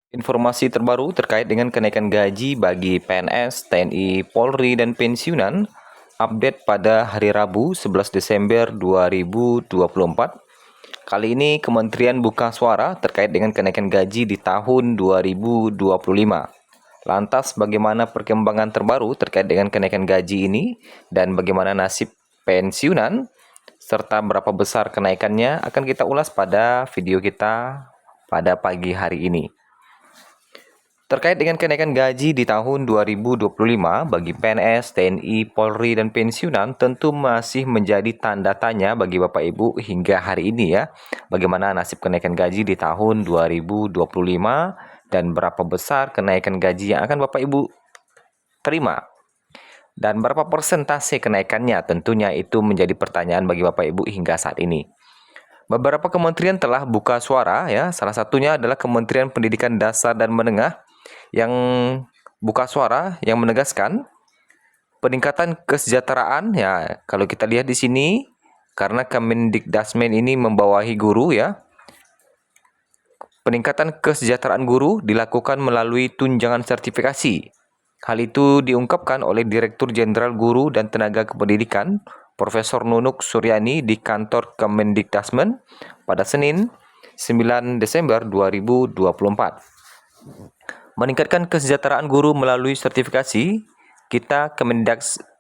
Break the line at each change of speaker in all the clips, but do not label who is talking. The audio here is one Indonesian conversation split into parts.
Informasi terbaru terkait dengan kenaikan gaji bagi PNS, TNI, Polri, dan pensiunan update pada hari Rabu 11 Desember 2024. Kali ini Kementerian buka suara terkait dengan kenaikan gaji di tahun 2025. Lantas bagaimana perkembangan terbaru terkait dengan kenaikan gaji ini dan bagaimana nasib pensiunan serta berapa besar kenaikannya akan kita ulas pada video kita pada pagi hari ini. Terkait dengan kenaikan gaji di tahun 2025 bagi PNS, TNI, Polri, dan pensiunan tentu masih menjadi tanda tanya bagi Bapak Ibu hingga hari ini ya. Bagaimana nasib kenaikan gaji di tahun 2025 dan berapa besar kenaikan gaji yang akan Bapak Ibu terima. Dan berapa persentase kenaikannya tentunya itu menjadi pertanyaan bagi Bapak Ibu hingga saat ini. Beberapa kementerian telah buka suara ya, salah satunya adalah Kementerian Pendidikan Dasar dan Menengah yang buka suara yang menegaskan peningkatan kesejahteraan ya. Kalau kita lihat di sini karena Kemendikdasmen ini membawahi guru ya. Peningkatan kesejahteraan guru dilakukan melalui tunjangan sertifikasi. Hal itu diungkapkan oleh Direktur Jenderal Guru dan Tenaga Kependidikan Profesor Nunuk Suryani di kantor Kemendikdasmen pada Senin 9 Desember 2024. Meningkatkan kesejahteraan guru melalui sertifikasi, kita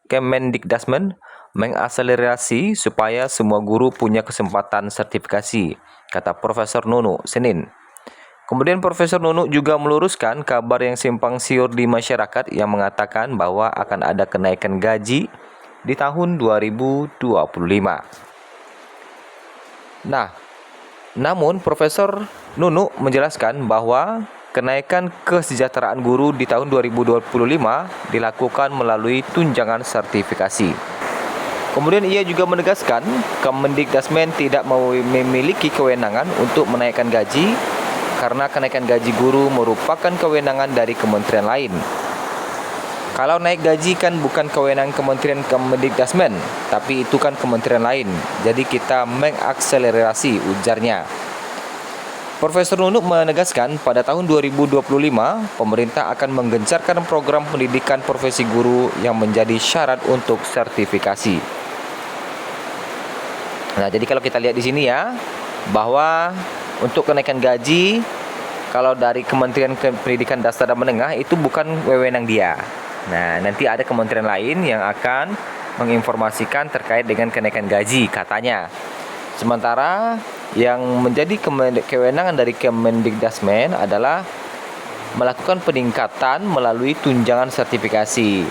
Kemendikdasmen mengakselerasi supaya semua guru punya kesempatan sertifikasi, kata Profesor Nunu Senin. Kemudian Profesor Nunu juga meluruskan kabar yang simpang siur di masyarakat yang mengatakan bahwa akan ada kenaikan gaji di tahun 2025. Nah, namun Profesor Nunu menjelaskan bahwa kenaikan kesejahteraan guru di tahun 2025 dilakukan melalui tunjangan sertifikasi. Kemudian ia juga menegaskan Kemendikdasmen tidak memiliki kewenangan untuk menaikkan gaji karena kenaikan gaji guru merupakan kewenangan dari kementerian lain. Kalau naik gaji kan bukan kewenangan Kementerian Kemendikdasmen, tapi itu kan kementerian lain. Jadi kita mengakselerasi, ujarnya. Profesor Nunuk menegaskan pada tahun 2025, pemerintah akan menggencarkan program pendidikan profesi guru yang menjadi syarat untuk sertifikasi. Nah, jadi kalau kita lihat di sini ya, bahwa untuk kenaikan gaji, kalau dari Kementerian Pendidikan Dasar dan Menengah itu bukan wewenang dia. Nah, nanti ada kementerian lain yang akan menginformasikan terkait dengan kenaikan gaji, katanya. Sementara yang menjadi kewenangan dari Kemendikdasmen adalah melakukan peningkatan melalui tunjangan sertifikasi.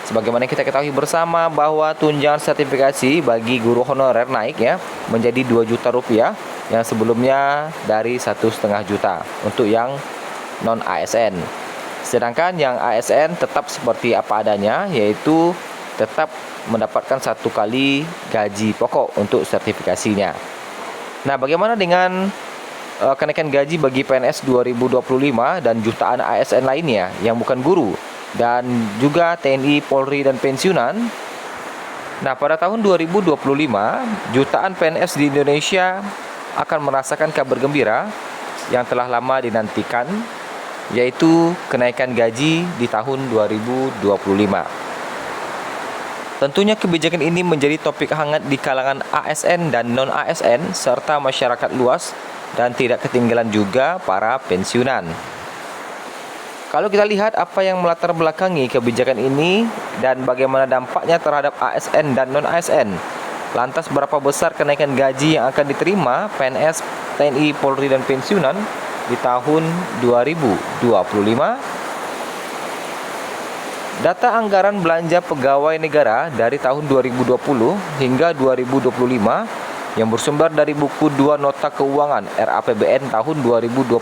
Sebagaimana kita ketahui bersama bahwa tunjangan sertifikasi bagi guru honorer naik ya menjadi 2 juta rupiah yang sebelumnya dari 1,5 juta untuk yang non ASN. Sedangkan yang ASN tetap seperti apa adanya, yaitu tetap mendapatkan 1 kali gaji pokok untuk sertifikasinya. Nah, bagaimana dengan kenaikan gaji bagi PNS 2025 dan jutaan ASN lainnya yang bukan guru dan juga TNI, Polri, dan pensiunan? Nah, pada tahun 2025, jutaan PNS di Indonesia akan merasakan kabar gembira yang telah lama dinantikan, yaitu kenaikan gaji di tahun 2025. Tentunya kebijakan ini menjadi topik hangat di kalangan ASN dan non-ASN serta masyarakat luas dan tidak ketinggalan juga para pensiunan. Kalau kita lihat apa yang melatar belakangi kebijakan ini dan bagaimana dampaknya terhadap ASN dan non-ASN, lantas berapa besar kenaikan gaji yang akan diterima PNS, TNI, Polri, dan pensiunan di tahun 2025? Data anggaran belanja pegawai negara dari tahun 2020 hingga 2025 yang bersumber dari buku 2 Nota Keuangan RAPBN tahun 2025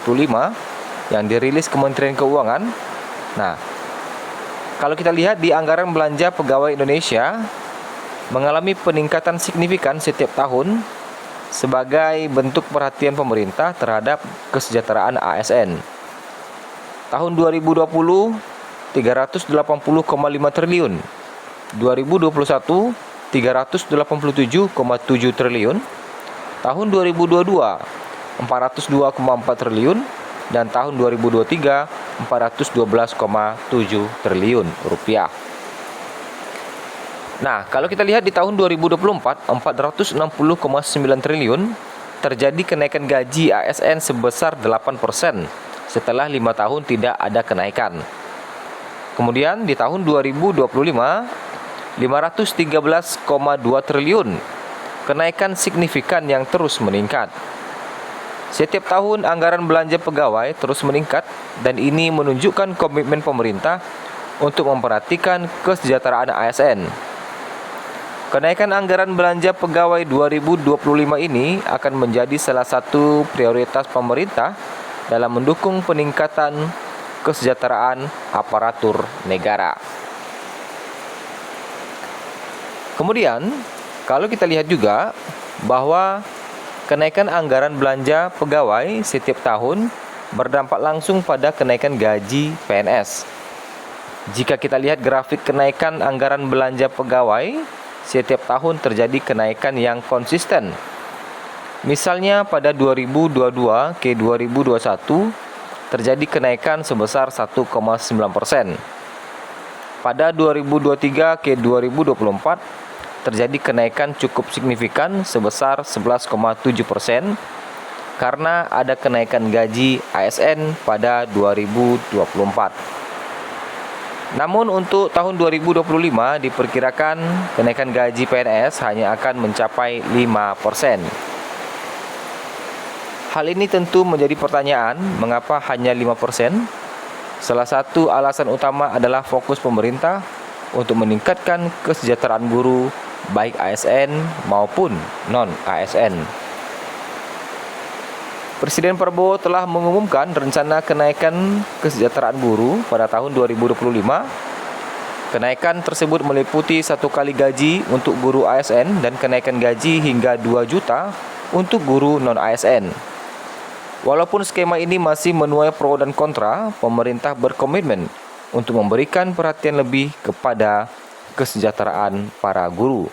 yang dirilis Kementerian Keuangan. Nah, kalau kita lihat di anggaran belanja pegawai Indonesia mengalami peningkatan signifikan setiap tahun sebagai bentuk perhatian pemerintah terhadap kesejahteraan ASN. Tahun 2020 380,5 triliun, 2021 387,7 triliun, tahun 2022 402,4 triliun, dan tahun 2023 412,7 triliun rupiah. Nah, kalau kita lihat di tahun 2024 460,9 triliun, terjadi kenaikan gaji ASN sebesar 8% setelah 5 tahun tidak ada kenaikan. Kemudian di tahun 2025 513,2 triliun, kenaikan signifikan yang terus meningkat. Setiap tahun anggaran belanja pegawai terus meningkat dan ini menunjukkan komitmen pemerintah untuk memperhatikan kesejahteraan ASN. Kenaikan anggaran belanja pegawai 2025 ini akan menjadi salah satu prioritas pemerintah dalam mendukung peningkatan kesejahteraan aparatur negara. Kemudian, kalau kita lihat juga bahwa kenaikan anggaran belanja pegawai setiap tahun berdampak langsung pada kenaikan gaji PNS. Jika kita lihat grafik kenaikan anggaran belanja pegawai, setiap tahun terjadi kenaikan yang konsisten. Misalnya pada 2022 ke 2021 terjadi kenaikan sebesar 1,9%. Pada 2023 ke 2024 terjadi kenaikan cukup signifikan sebesar 11,7% karena ada kenaikan gaji ASN pada 2024. Namun untuk tahun 2025 diperkirakan kenaikan gaji PNS hanya akan mencapai 5%. Hal ini tentu menjadi pertanyaan, mengapa hanya 5%? Salah satu alasan utama adalah fokus pemerintah untuk meningkatkan kesejahteraan guru baik ASN maupun non-ASN. Presiden Prabowo telah mengumumkan rencana kenaikan kesejahteraan guru pada tahun 2025. Kenaikan tersebut meliputi 1 kali gaji untuk guru ASN dan kenaikan gaji hingga 2 juta untuk guru non-ASN. Walaupun skema ini masih menuai pro dan kontra, pemerintah berkomitmen untuk memberikan perhatian lebih kepada kesejahteraan para guru.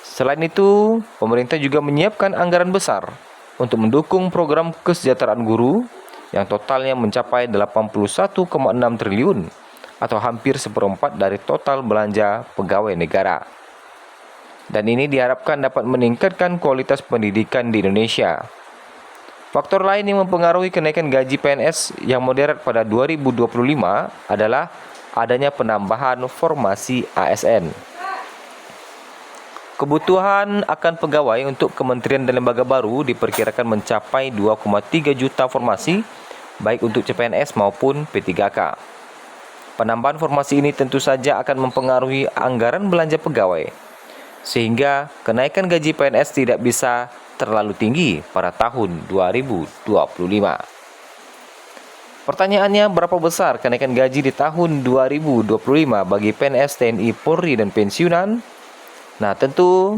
Selain itu, pemerintah juga menyiapkan anggaran besar untuk mendukung program kesejahteraan guru yang totalnya mencapai 81,6 triliun atau hampir seperempat dari total belanja pegawai negara. Dan ini diharapkan dapat meningkatkan kualitas pendidikan di Indonesia. Faktor lain yang mempengaruhi kenaikan gaji PNS yang moderat pada 2025 adalah adanya penambahan formasi ASN. Kebutuhan akan pegawai untuk kementerian dan lembaga baru diperkirakan mencapai 2,3 juta formasi, baik untuk CPNS maupun P3K. Penambahan formasi ini tentu saja akan mempengaruhi anggaran belanja pegawai, sehingga kenaikan gaji PNS tidak bisa terlalu tinggi pada tahun 2025. Pertanyaannya, berapa besar kenaikan gaji di tahun 2025 bagi PNS, TNI, Polri, dan pensiunan? Nah, tentu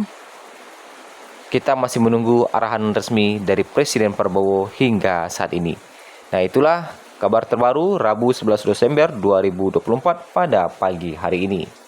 kita masih menunggu arahan resmi dari Presiden Prabowo hingga saat ini. Nah, itulah kabar terbaru Rabu 11 Desember 2024 pada pagi hari ini.